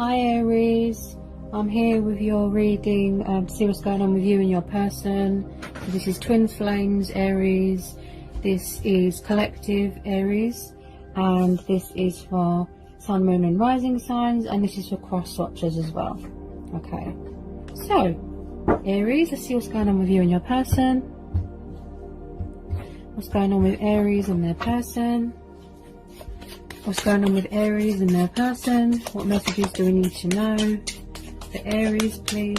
Hi Aries, I'm here with your reading to see what's going on with you and your person. So this is Twin Flames Aries, this is Collective Aries, and this is for Sun, Moon and Rising signs, and this is for cross watchers as well. Okay, so Aries, let's see what's going on with you and your person. What's going on with Aries and their person? What's going on with Aries and their person? What messages do we need to know for Aries, please?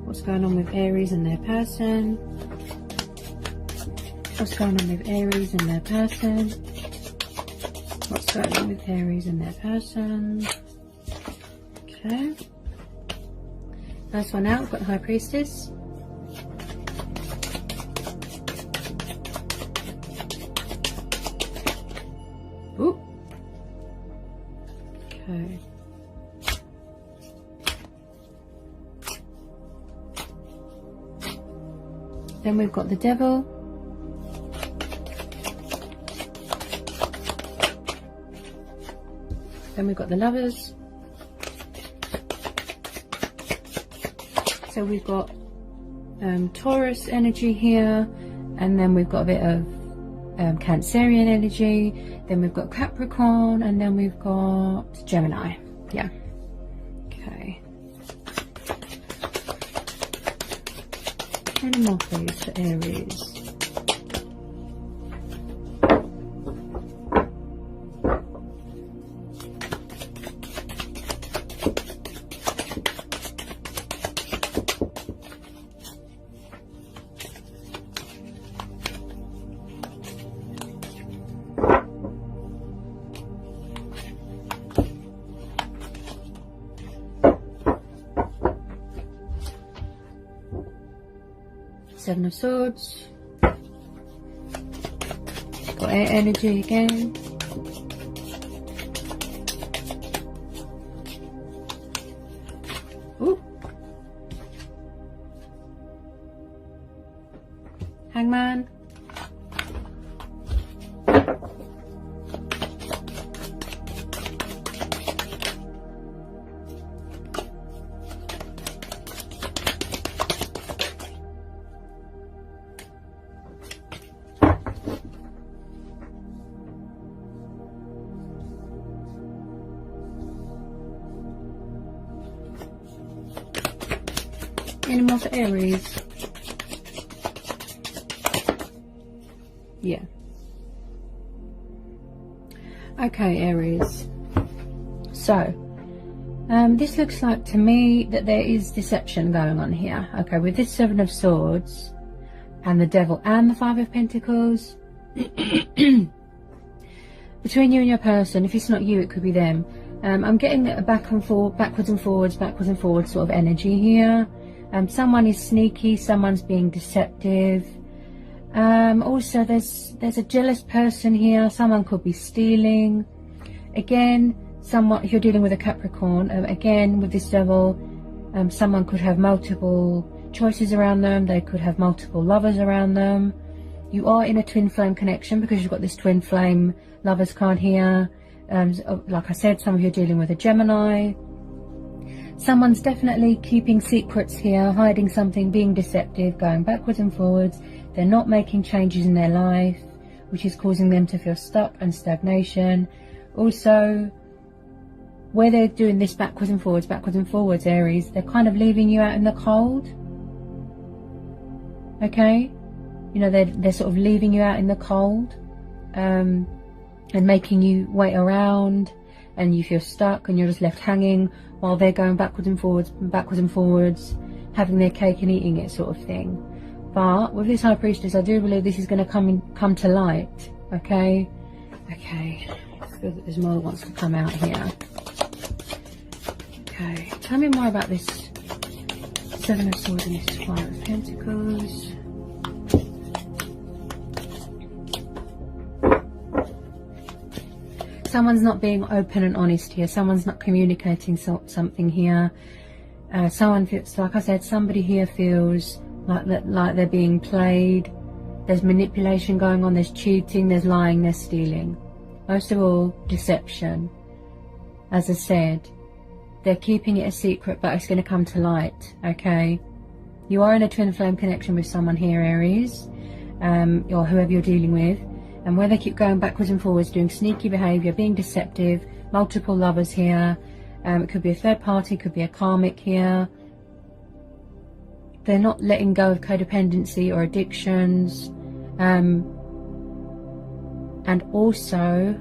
What's going on with Aries and their person? What's going on with Aries and their person? What's going on with Aries and their person? Okay. First one out, we've got the High Priestess. Ooh. Okay. Then we've got the Devil. Then we've got the Lovers. So we've got Taurus energy here, and then we've got a bit of Cancerian energy, then we've got Capricorn, and then we've got Gemini. Yeah. Okay. Any more please for Aries? Seven of Swords. Got air energy again. Ooh. Hangman. Any more for Aries? Yeah. Okay, Aries. So, this looks like to me that there is deception going on here. Okay, with this Seven of Swords and the Devil and the Five of Pentacles. Between you and your person, if it's not you, it could be them. I'm getting a backwards and forwards sort of energy here. Someone is sneaky, someone's being deceptive. Also, there's a jealous person here. Someone could be stealing. Again, if you're dealing with a Capricorn, again with this Devil, someone could have multiple choices around them. They could have multiple lovers around them. You are in a twin flame connection because you've got this twin flame lovers card here. Like I said, some of you are dealing with a Gemini. Someone's definitely keeping secrets here, hiding something, being deceptive, going backwards and forwards. They're not making changes in their life, which is causing them to feel stuck and stagnation. Also, where they're doing this backwards and forwards, Aries, they're kind of leaving you out in the cold. Okay? You know, they're sort of leaving you out in the cold, and making you wait around, and you feel stuck and you're just left hanging while they're going backwards and forwards, having their cake and eating it sort of thing. But with this High Priestess, I do believe this is going to come to light. Okay? Okay. I feel that there's more that wants to come out here. Okay. Tell me more about this Seven of Swords and this Five of Pentacles. Someone's not being open and honest here. Someone's not communicating something here. Someone feels, like I said, somebody here feels like they're being played. There's manipulation going on. There's cheating. There's lying. There's stealing. Most of all, deception. As I said, They're keeping it a secret, but it's going to come to light, okay? You are in a twin flame connection with someone here, Aries, or whoever you're dealing with. And where they keep going backwards and forwards, doing sneaky behaviour, being deceptive, multiple lovers here. It could be a third party, could be a karmic here. They're not letting go of codependency or addictions. And also,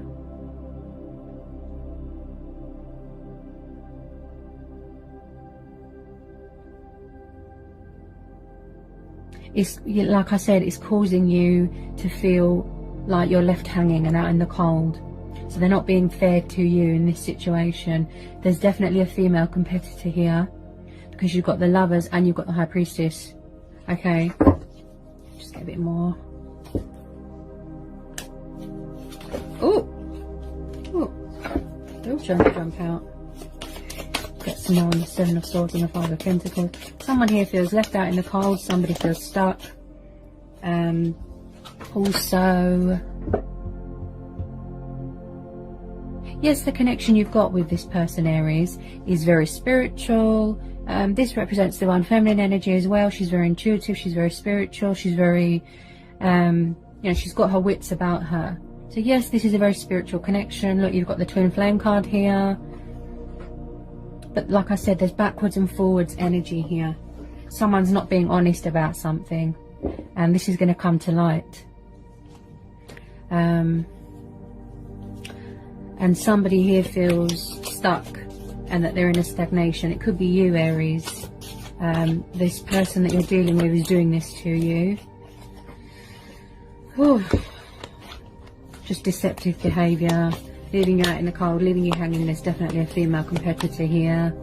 it's, like I said, it's causing you to feel like you're left hanging and out in the cold. So they're not being fair to you in this situation. There's definitely a female competitor here, because you've got the lovers and you've got the high priestess. Okay, just get a bit more. Oh, they're all trying to jump out. Get some more on the Seven of Swords and the Five of Pentacles. Someone here feels left out in the cold. Somebody feels stuck. Also, yes, the connection you've got with this person, Aries, is very spiritual. This represents divine feminine energy as well. She's very intuitive. She's very spiritual. She's very, you know, she's got her wits about her. So yes, this is a very spiritual connection. Look, you've got the twin flame card here. But like I said, there's backwards and forwards energy here. Someone's not being honest about something, and this is going to come to light. And somebody here feels stuck and that they're in a stagnation. It could be you, Aries. This person that you're dealing with is doing this to you. Whew. Just deceptive behaviour, leaving you out in the cold, leaving you hanging. There's definitely a female competitor here.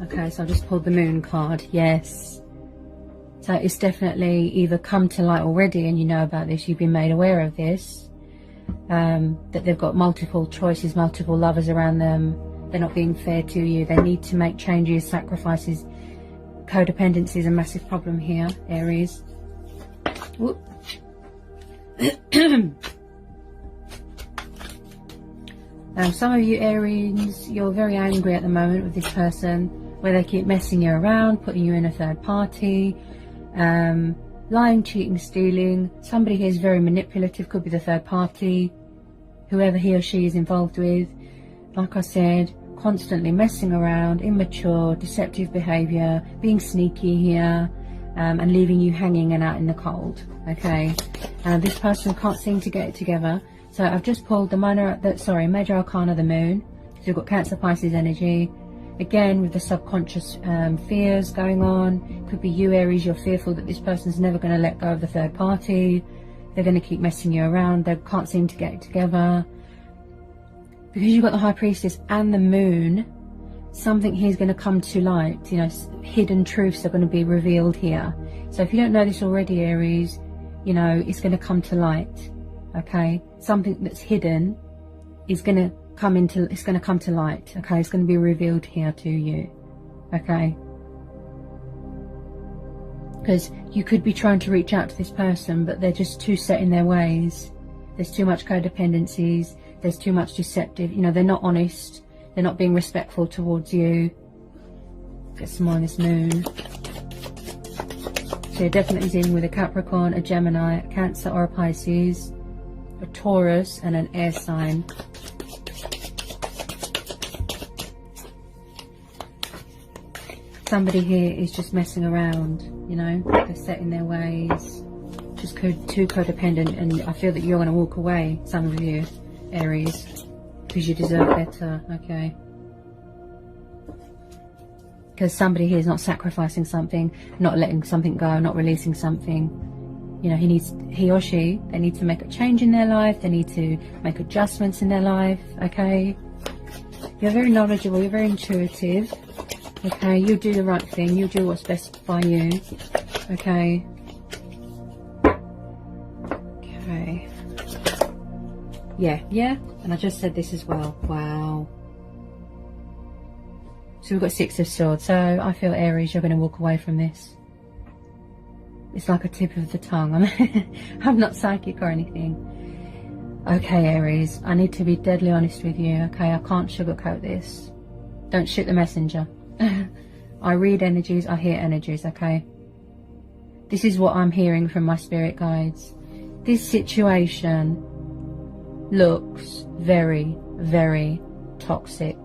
Okay, so I just pulled the Moon card. Yes. So it's definitely either come to light already and you know about this, you've been made aware of this, that they've got multiple choices, multiple lovers around them. They're not being fair to you. They need to make changes, sacrifices. Codependency is a massive problem here, Aries. Whoop. Some of you Aries, you're very angry at the moment with this person, where they keep messing you around, putting you in a third party, lying, cheating, stealing. Somebody here is very manipulative, could be the third party, whoever he or she is involved with. Like I said, constantly messing around, immature, deceptive behaviour, being sneaky here, and leaving you hanging and out in the cold. Okay, this person can't seem to get it together. So I've just pulled the Major Arcana, the Moon. So you've got Cancer, Pisces energy. Again, with the subconscious fears going on. Could be you, Aries. You're fearful that this person's never going to let go of the third party. They're going to keep messing you around. They can't seem to get it together. Because you've got the High Priestess and the Moon, something here is going to come to light. You know, hidden truths are going to be revealed here. So if you don't know this already, Aries, you know, it's going to come to light. Okay, something that's hidden is going to come to light. Okay, it's going to be revealed here to you. Okay, because you could be trying to reach out to this person, but they're just too set in their ways. There's too much codependencies. There's too much deceptive. You know, they're not honest. They're not being respectful towards you. Get some more on this Moon. So you're definitely dealing with a Capricorn, a Gemini, a Cancer or a Pisces, a Taurus and an air sign. Somebody here is just messing around, you know, they're set in their ways, just too codependent, and I feel that you're going to walk away, some of you Aries, because you deserve better. Okay, because somebody here is not sacrificing something, not letting something go, not releasing something. You know, he or she, they need to make a change in their life. They need to make adjustments in their life. Okay, you're very knowledgeable. You're very intuitive. Okay, you do the right thing. You do what's best by you. Okay. Okay. Yeah. And I just said this as well. Wow. So we've got Six of Swords. So I feel, Aries, you're going to walk away from this. It's like a tip of the tongue. I'm not psychic or anything. Okay, Aries, I need to be deadly honest with you, okay? I can't sugarcoat this. Don't shoot the messenger. I read energies, I hear energies, okay? This is what I'm hearing from my spirit guides. This situation looks very, very toxic.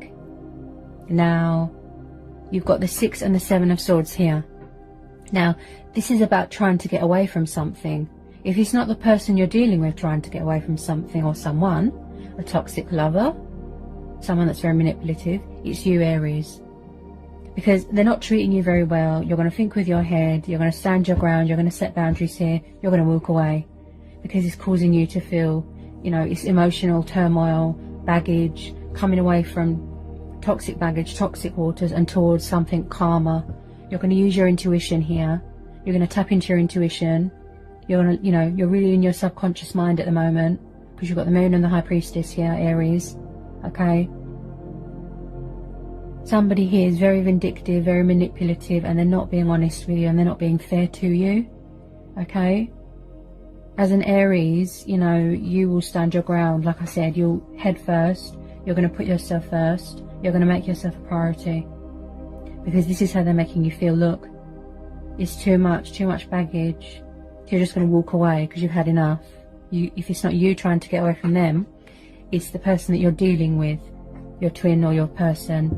Now, you've got the 6 and the 7 of Swords here. Now, this is about trying to get away from something. If it's not the person you're dealing with trying to get away from something or someone, a toxic lover, someone that's very manipulative, it's you, Aries. Because they're not treating you very well. You're going to think with your head, you're going to stand your ground, you're going to set boundaries here, you're going to walk away. Because it's causing you to feel, you know, it's emotional turmoil, baggage, coming away from toxic baggage, toxic waters, and towards something calmer. You're going to use your intuition here. You're going to tap into your intuition. You're going to, you know, you're really in your subconscious mind at the moment because you've got the Moon and the High Priestess here, Aries. Okay? Somebody here is very vindictive, very manipulative, and they're not being honest with you and they're not being fair to you. Okay? As an Aries, you know, you will stand your ground. Like I said, you'll head first. You're going to put yourself first. You're going to make yourself a priority. Because this is how they're making you feel. Look, it's too much baggage. You're just going to walk away because you've had enough. If it's not you trying to get away from them, it's the person that you're dealing with, your twin or your person.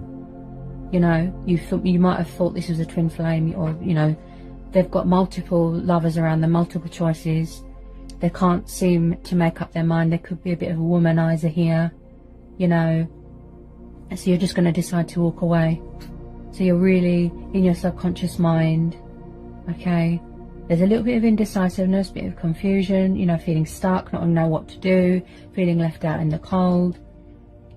You know, you might have thought this was a twin flame, or, you know, they've got multiple lovers around them, multiple choices. They can't seem to make up their mind. There could be a bit of a womanizer here, you know. So you're just going to decide to walk away. So you're really in your subconscious mind, okay? There's a little bit of indecisiveness, a bit of confusion, you know, feeling stuck, not knowing what to do, feeling left out in the cold.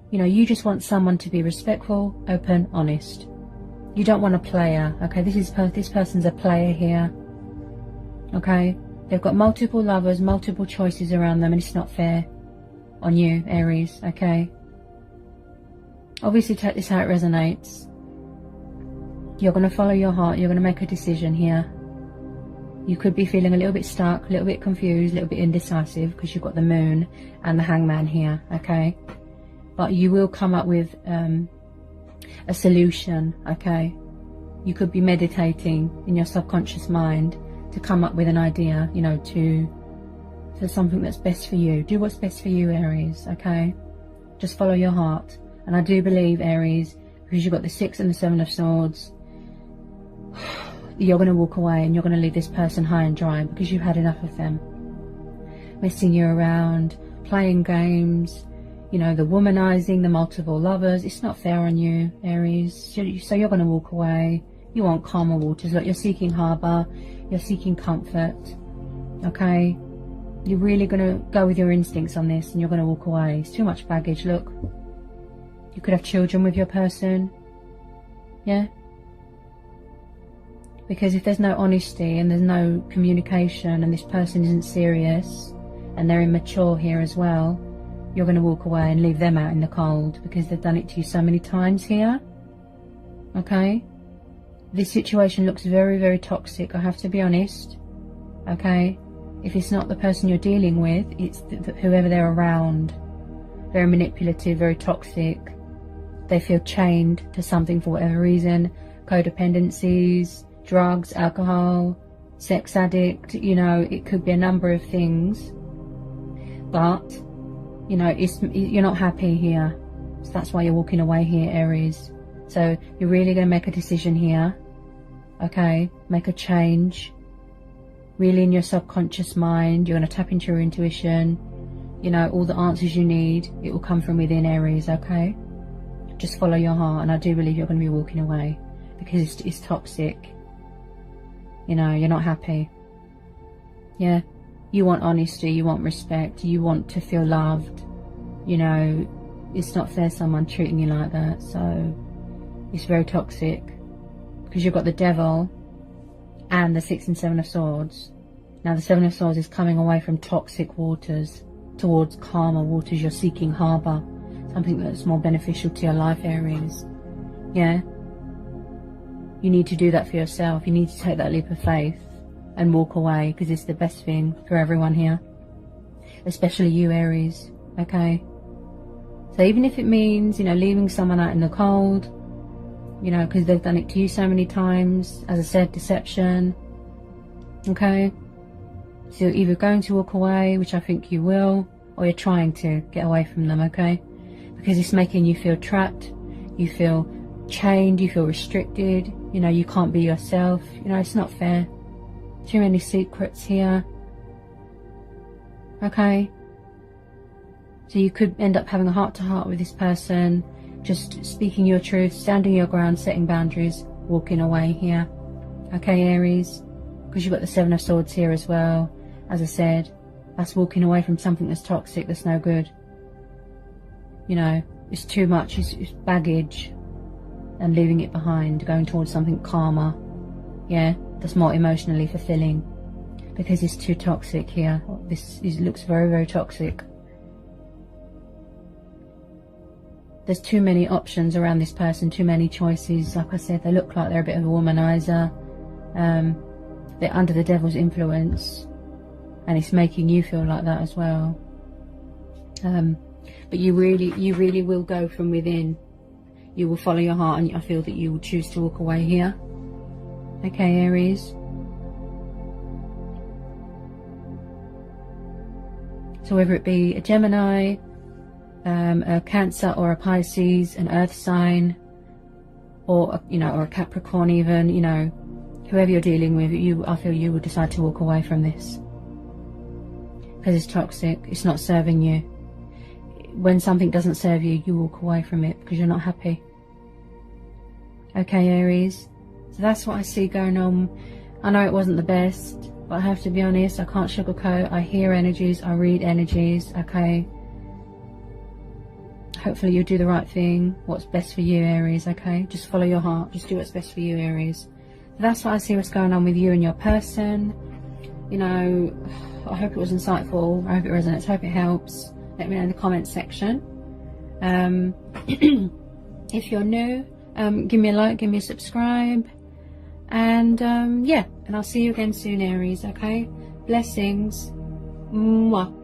You know, you just want someone to be respectful, open, honest. You don't want a player, okay? This person's a player here, okay? They've got multiple lovers, multiple choices around them, and it's not fair on you, Aries, okay? Obviously, take this how it resonates. You're going to follow your heart. You're going to make a decision here. You could be feeling a little bit stuck, a little bit confused, a little bit indecisive because you've got the Moon and the Hangman here, okay? But you will come up with a solution, okay? You could be meditating in your subconscious mind to come up with an idea, you know, for something that's best for you. Do what's best for you, Aries, okay? Just follow your heart. And I do believe, Aries, because you've got the 6 and the 7 of Swords, you're going to walk away and you're going to leave this person high and dry because you've had enough of them messing you around, playing games, you know, the womanizing, the multiple lovers. It's not fair on you, Aries. So you're going to walk away. You want calmer waters. Look, you're seeking harbour, you're seeking comfort, okay? You're really going to go with your instincts on this and you're going to walk away. It's too much baggage. Look, you could have children with your person, yeah? Because if there's no honesty and there's no communication and this person isn't serious and they're immature here as well, you're going to walk away and leave them out in the cold because they've done it to you so many times here, okay? This situation looks very, very toxic, I have to be honest, okay? If it's not the person you're dealing with, it's whoever they're around. Very manipulative, very toxic. They feel chained to something for whatever reason. Codependencies, drugs, alcohol, sex addict, you know, it could be a number of things. But, you know, you're not happy here. So that's why you're walking away here, Aries. So you're really going to make a decision here. Okay, make a change. Really in your subconscious mind, you're going to tap into your intuition. You know, all the answers you need, it will come from within, Aries, okay? Just follow your heart, and I do believe you're going to be walking away because it's toxic. You know, you're not happy. Yeah, you want honesty, you want respect, you want to feel loved. You know, it's not fair someone treating you like that, so it's very toxic because you've got the Devil and the 6 and 7 of Swords. Now the 7 of Swords is coming away from toxic waters towards calmer waters. You're seeking harbour, something that's more beneficial to your life, Aries. Yeah, you need to do that for yourself. You need to take that leap of faith and walk away because it's the best thing for everyone here. especially you, Aries, okay? So even if it means, you know, leaving someone out in the cold, you know, because they've done it to you so many times, as I said, deception, okay? So you're either going to walk away, which I think you will, or you're trying to get away from them, okay? Because it's making you feel trapped, you feel chained, you feel restricted, you know, you can't be yourself, you know, it's not fair. Too many secrets here, okay? So you could end up having a heart-to-heart with this person, just speaking your truth, standing your ground, setting boundaries, walking away here, okay, Aries? Because you've got the Seven of Swords here as well. As I said, that's walking away from something that's toxic, that's no good. You know, it's too much, it's baggage, and leaving it behind, going towards something calmer, yeah, that's more emotionally fulfilling, because it's too toxic here. Looks very, very toxic. There's too many options around this person, too many choices. Like I said, they look like they're a bit of a womanizer. They're under the devil's influence, and it's making you feel like that as well. But you really will go from within. You will follow your heart, and I feel that you will choose to walk away here. Okay, Aries. So whether it be a Gemini, a Cancer, or a Pisces, an Earth sign, or or a Capricorn, even, you know, whoever you're dealing with, I feel you will decide to walk away from this because it's toxic. It's not serving you. When something doesn't serve you, you walk away from it because you're not happy. Okay, Aries. So that's what I see going on. I know it wasn't the best, but I have to be honest. I can't sugarcoat. I hear energies. I read energies. Okay. Hopefully you'll do the right thing. What's best for you, Aries, okay? Just follow your heart. Just do what's best for you, Aries. That's what I see, what's going on with you and your person. You know, I hope it was insightful. I hope it resonates. I hope it helps. Let me know in the comments section. If you're new, give me a like, give me a subscribe. And yeah, and I'll see you again soon, Aries, okay? Blessings. Mwah.